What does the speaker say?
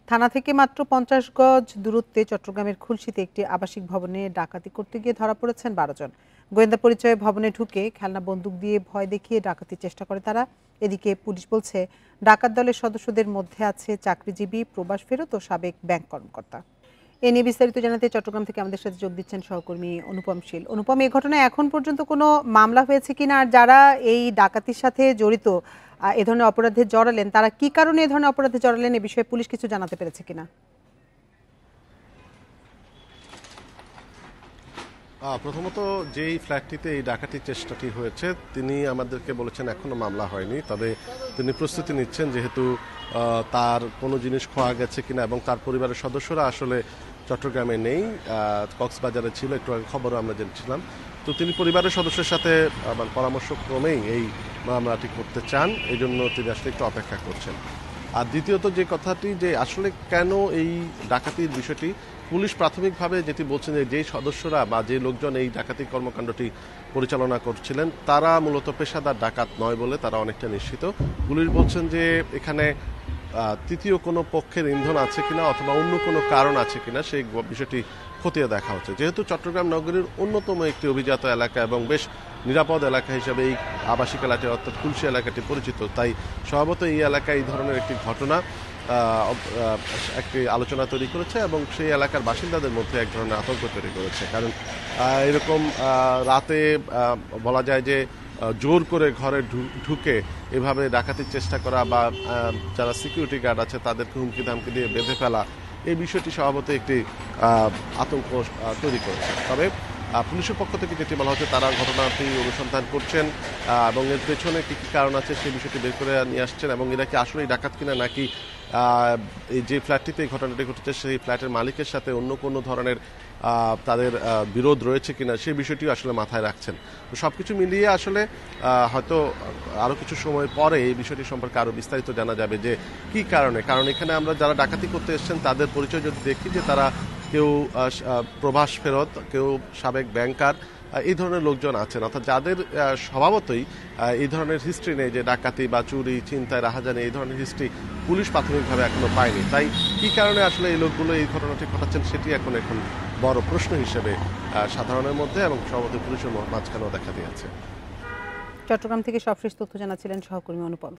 থানা থেকে মাত্র ৫০ গজ দূরত্বে চট্টগ্রামের খুলশীতে একটি আবাসিক ভবনে ডাকাতি করতে গিয়ে ধরা পড়েছেন ১২ জন। গোয়েন্দা পরিচয়ে ভবনে ঢুকে খেলনা বন্দুক দিয়ে ভয় দেখিয়ে ডাকাতির চেষ্টা করে তারা। এদিকে পুলিশ বলছে, ডাকাত দলের সদস্যদের মধ্যে আছে চাকরিজীবী, প্রবাস ফেরত ও সাবেক ব্যাংক কর্মকর্তা। এ নিয়ে বিস্তারিত জানাতে চট্টগ্রাম থেকে আমাদের সাথে যোগ দিচ্ছেন সহকর্মী অনুপম শীল। অনুপম, এই ঘটনায় এখন পর্যন্ত কোনো মামলা হয়েছে কিনা, আর যারা এই ডাকাতির সাথে জড়িত, এ ধরনের অপরাধে জড়ালেন, তারা কি কারণে এ ধরনের অপরাধে জড়ালেন, এ বিষয়ে পুলিশ কিছু জানাতে পেরেছে কিনা? প্রথমত যেই ফ্ল্যাটটিতে এই ডাকাতির চেষ্টাটি হয়েছে তিনি আমাদেরকে বলেছেন এখনো মামলা হয়নি, তবে তিনি প্রস্তুতি নিচ্ছেন যেহেতু তার কোনো জিনিস খোয়া গেছে কিনা এবং তার পরিবারের সদস্যরা আসলে চট্টগ্রামে নেই, কক্সবাজারে ছিল, একটু আগে খবরও আমরা জেনেছিলাম। তো তিনি পরিবারের সদস্যের সাথে পরামর্শক্রমেই এই মামলাটি করতে চান, এই জন্য তিনি আসলে একটু অপেক্ষা করছেন। আর দ্বিতীয়ত যে কথাটি যে আসলে কেন এই ডাকাতির বিষয়টি, পুলিশ প্রাথমিকভাবে যেটি বলছেন যে যেই সদস্যরা বা যে লোকজন এই ডাকাতি কর্মকাণ্ডটি পরিচালনা করছিলেন তারা মূলত পেশাদার ডাকাত নয় বলে তারা অনেকটা নিশ্চিত। পুলিশ বলছেন যে এখানে তৃতীয় কোনো পক্ষের ইন্ধন আছে কিনা অথবা অন্য কোনো কারণ আছে কিনা সেই বিষয়টি খতিয়ে দেখা হচ্ছে। যেহেতু চট্টগ্রাম নগরীর অন্যতম একটি অভিজাত এলাকা এবং বেশ নিরাপদ এলাকা হিসেবে এই আবাসিক এলাকাটি অর্থাৎ খুলশী এলাকাটি পরিচিত, তাই স্বভাবত এই এলাকায় এই ধরনের একটি ঘটনা একটি আলোচনা তৈরি করেছে এবং সেই এলাকার বাসিন্দাদের মধ্যে এক ধরনের আতঙ্ক তৈরি করেছে। কারণ এরকম রাতে বলা যায় যে জোর করে ঘরে ঢুকে এভাবে ডাকাতির চেষ্টা করা বা যারা সিকিউরিটি গার্ড আছে তাদেরকে হুমকি ধামকি দিয়ে বেঁধে ফেলা, এই বিষয়টি স্বভাবত একটি আতঙ্ক তৈরি করেছে। তবে পুলিশের পক্ষ থেকে যেটি বলা হচ্ছে তারা ঘটনাটি অনুসন্ধান করছেন এবং এর পেছনে কী কী কারণ আছে সেই বিষয়টি বের করে নিয়ে আসছেন এবং এরা কি আসলেই ডাকাত কিনা নাকি এই যে ফ্ল্যাটটিতে এই ঘটনাটি ঘটেছে সেই ফ্ল্যাটের মালিকের সাথে অন্য কোনো ধরনের তাদের বিরোধ রয়েছে কিনা সেই বিষয়টিও আসলে মাথায় রাখছেন। তো সবকিছু মিলিয়ে আসলে হয়তো আরও কিছু সময় পরে এই বিষয়টি সম্পর্কে আরও বিস্তারিত জানা যাবে যে কি কারণে। কারণ এখানে আমরা যারা ডাকাতি করতে এসেছেন তাদের পরিচয় যদি দেখি যে তারা কেউ প্রবাস ফেরত, কেউ সাবেক ব্যাংকার, এই ধরনের লোকজন আছেন, অর্থাৎ যাদের স্বভাবতই এই ধরনের হিস্ট্রি নেই যে ডাকাতি বা চুরি, ছিনতাই, রাহাজানি এই ধরনের হিস্ট্রি পুলিশ প্রাথমিকভাবে এখনো পায়নি। তাই কি কারণে আসলে এই লোকগুলো এই ঘটনাটি ঘটাচ্ছেন সেটি এখন বড় প্রশ্ন হিসেবে সাধারণের মধ্যে এবং স্বভাবতই পুলিশের মাঝখানেও দেখা দিয়েছে। চট্টগ্রাম থেকে সবশেষ তথ্য জানাচ্ছিলেন সহকর্মী অনুপম।